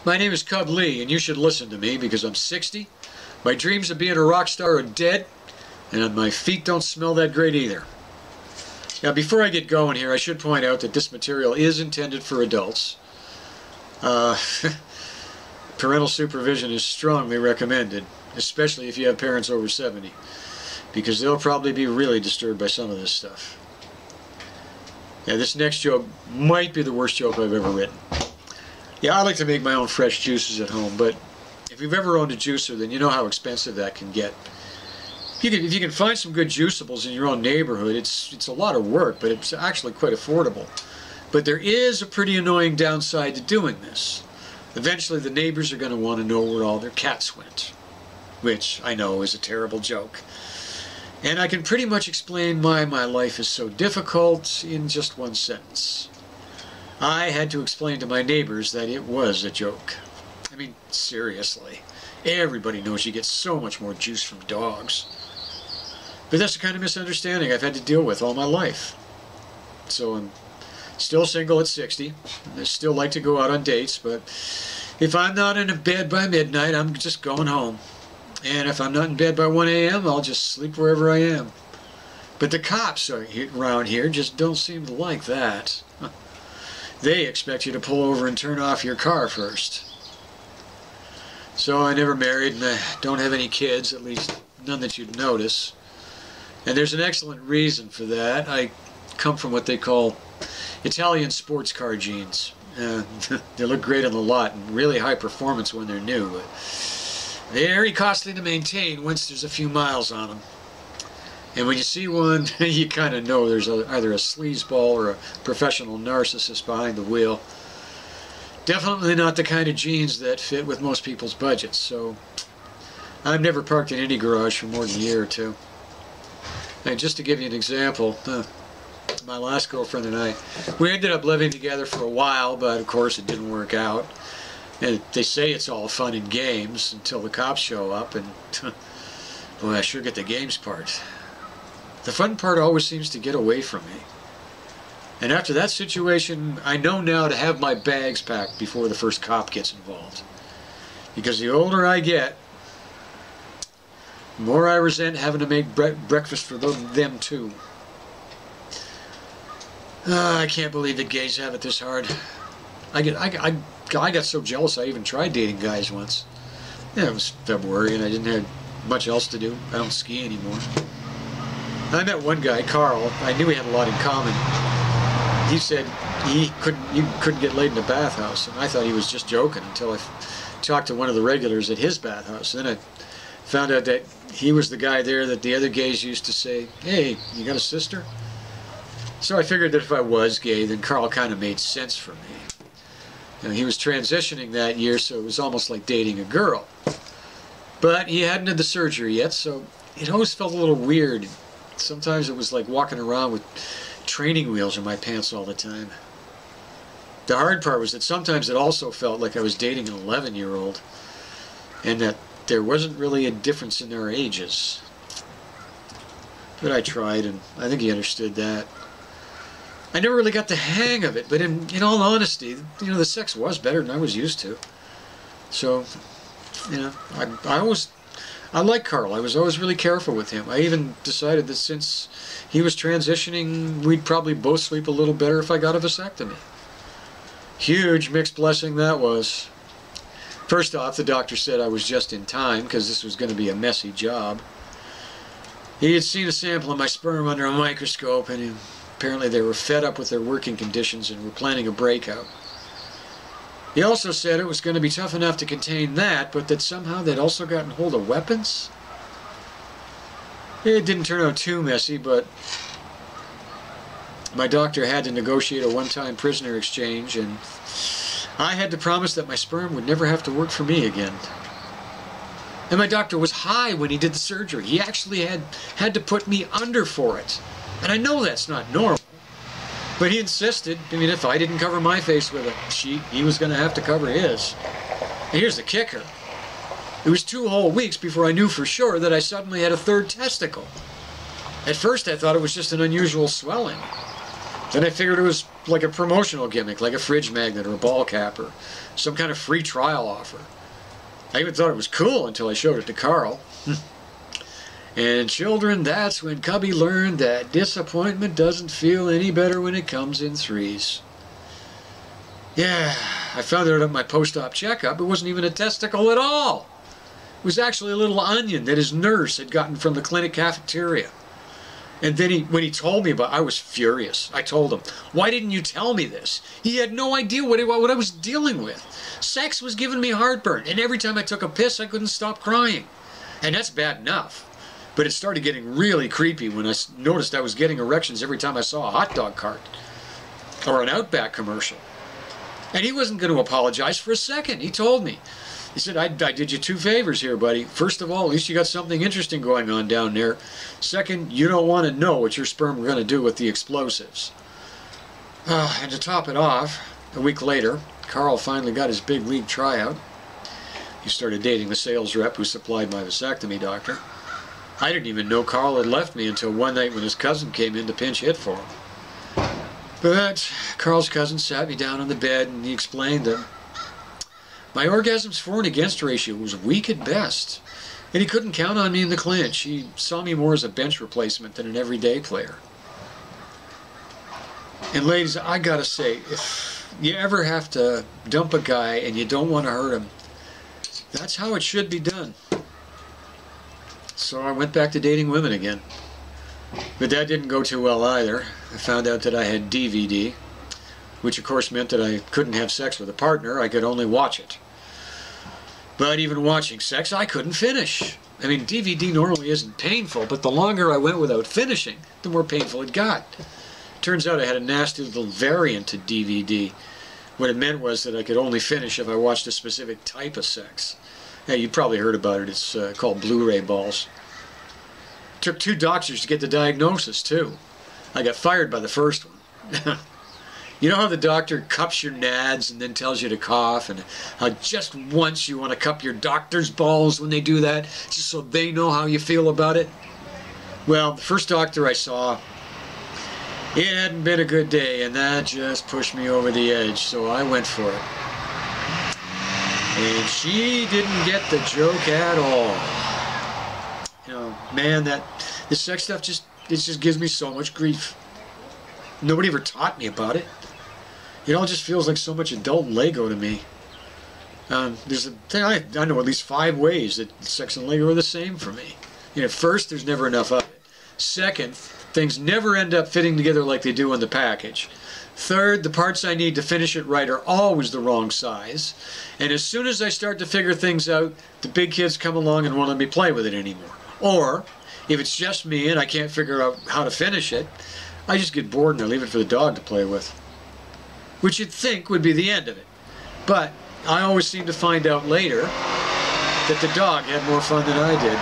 My name is Cub Lee, and you should listen to me because I'm 60. My dreams of being a rock star are dead, and my feet don't smell that great either. Now, before I get going here, I should point out that this material is intended for adults. Parental supervision is strongly recommended, especially if you have parents over 70, because they'll probably be really disturbed by some of this stuff. Now, this next joke might be the worst joke I've ever written. Yeah, I like to make my own fresh juices at home, but if you've ever owned a juicer, then you know how expensive that can get. If you can find some good juiceables in your own neighborhood, it's a lot of work, but it's actually quite affordable. But there is a pretty annoying downside to doing this. Eventually the neighbors are going to want to know where all their cats went, which I know is a terrible joke. And I can pretty much explain why my life is so difficult in just one sentence. I had to explain to my neighbors that it was a joke. I mean, seriously. Everybody knows you get so much more juice from dogs. But that's the kind of misunderstanding I've had to deal with all my life. So I'm still single at 60. I still like to go out on dates, but if I'm not in bed by midnight, I'm just going home. And if I'm not in bed by 1 a.m., I'll just sleep wherever I am. But the cops around here just don't seem to like that. They expect you to pull over and turn off your car first. So I never married, and I don't have any kids, at least none that you'd notice. And there's an excellent reason for that. I come from what they call Italian sports car genes. They look great on the lot and really high performance when they're new, but very costly to maintain once there's a few miles on them. And when you see one, you kind of know there's either a sleazeball or a professional narcissist behind the wheel. Definitely not the kind of genes that fit with most people's budgets, so I've never parked in any garage for more than a year or two. And just to give you an example, my last girlfriend and I, we ended up living together for a while, but of course it didn't work out. And they say it's all fun and games until the cops show up, and boy, I sure get the games part. The fun part always seems to get away from me. And after that situation, I know now to have my bags packed before the first cop gets involved. Because the older I get, the more I resent having to make breakfast for them too. I can't believe that gays have it this hard. I got so jealous I even tried dating guys once. Yeah, it was February and I didn't have much else to do. I don't ski anymore. I met one guy, Carl. I knew we had a lot in common. He said you couldn't get laid in a bathhouse, and I thought he was just joking until I talked to one of the regulars at his bathhouse. Then I found out that he was the guy there that the other gays used to say, "Hey, you got a sister?" So I figured that if I was gay, then Carl kind of made sense for me. You know, he was transitioning that year, so it was almost like dating a girl. But he hadn't had the surgery yet, so it always felt a little weird. Sometimes it was like walking around with training wheels in my pants all the time. The hard part was that sometimes it also felt like I was dating an 11-year-old, and that there wasn't really a difference in their ages. But I tried, and I think he understood that. I never really got the hang of it, but in all honesty, you know, the sex was better than I was used to. So, you know, I like Carl. I was always really careful with him. I even decided that since he was transitioning, we'd probably both sleep a little better if I got a vasectomy. Huge mixed blessing that was. First off, the doctor said I was just in time because this was going to be a messy job. He had seen a sample of my sperm under a microscope, and apparently they were fed up with their working conditions and were planning a breakout. He also said it was going to be tough enough to contain that, but that somehow they'd also gotten hold of weapons. It didn't turn out too messy, but my doctor had to negotiate a one-time prisoner exchange, and I had to promise that my sperm would never have to work for me again. And my doctor was high when he did the surgery. He actually had to put me under for it. And I know that's not normal. But he insisted, I mean, if I didn't cover my face with a sheet, he was going to have to cover his. And here's the kicker. It was 2 whole weeks before I knew for sure that I suddenly had a 3rd testicle. At first I thought it was just an unusual swelling. Then I figured it was like a promotional gimmick, like a fridge magnet or a ball cap or some kind of free trial offer. I even thought it was cool until I showed it to Carl. And children, that's when Cubby learned that disappointment doesn't feel any better when it comes in threes. Yeah, I found out at my post-op checkup it wasn't even a testicle at all. It was actually a little onion that his nurse had gotten from the clinic cafeteria. And then when he told me about it, I was furious. I told him, why didn't you tell me this? He had no idea what I was dealing with. Sex was giving me heartburn, and every time I took a piss, I couldn't stop crying. And that's bad enough. But it started getting really creepy when I noticed I was getting erections every time I saw a hot dog cart or an Outback commercial. And he wasn't going to apologize for a second. He told me. He said, I did you 2 favors here, buddy. First of all, at least you got something interesting going on down there. Second, you don't want to know what your sperm are going to do with the explosives. And to top it off, a week later, Carl finally got his big league tryout. He started dating the sales rep who supplied my vasectomy doctor. I didn't even know Carl had left me until one night when his cousin came in to pinch hit for him. But Carl's cousin sat me down on the bed and he explained that my orgasms for and against ratio was weak at best, and he couldn't count on me in the clinch. He saw me more as a bench replacement than an everyday player. And ladies, I gotta say, if you ever have to dump a guy and you don't want to hurt him, that's how it should be done. So I went back to dating women again. But that didn't go too well either. I found out that I had DVD, which of course meant that I couldn't have sex with a partner. I could only watch it. But even watching sex, I couldn't finish. I mean, DVD normally isn't painful, but the longer I went without finishing, the more painful it got. Turns out I had a nasty little variant to DVD. What it meant was that I could only finish if I watched a specific type of sex. Hey, you probably heard about it. It's called Blu-ray balls. It took 2 doctors to get the diagnosis, too. I got fired by the first one. You know how the doctor cups your nads and then tells you to cough, and how just once you want to cup your doctor's balls when they do that, just so they know how you feel about it? Well, the first doctor I saw, it hadn't been a good day, and that just pushed me over the edge, so I went for it. And she didn't get the joke at all. You know, man, this sex stuff just gives me so much grief. Nobody ever taught me about it. It all just feels like so much adult Lego to me. There's a thing, I know at least 5 ways that sex and Lego are the same for me. You know, first, there's never enough of it. Second, things never end up fitting together like they do in the package. Third, the parts I need to finish it right are always the wrong size. And as soon as I start to figure things out, the big kids come along and won't let me play with it anymore. Or, if it's just me and I can't figure out how to finish it, I just get bored and I leave it for the dog to play with. Which you'd think would be the end of it. But I always seem to find out later that the dog had more fun than I did.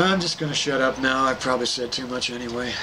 I'm just going to shut up now. I've probably said too much anyway.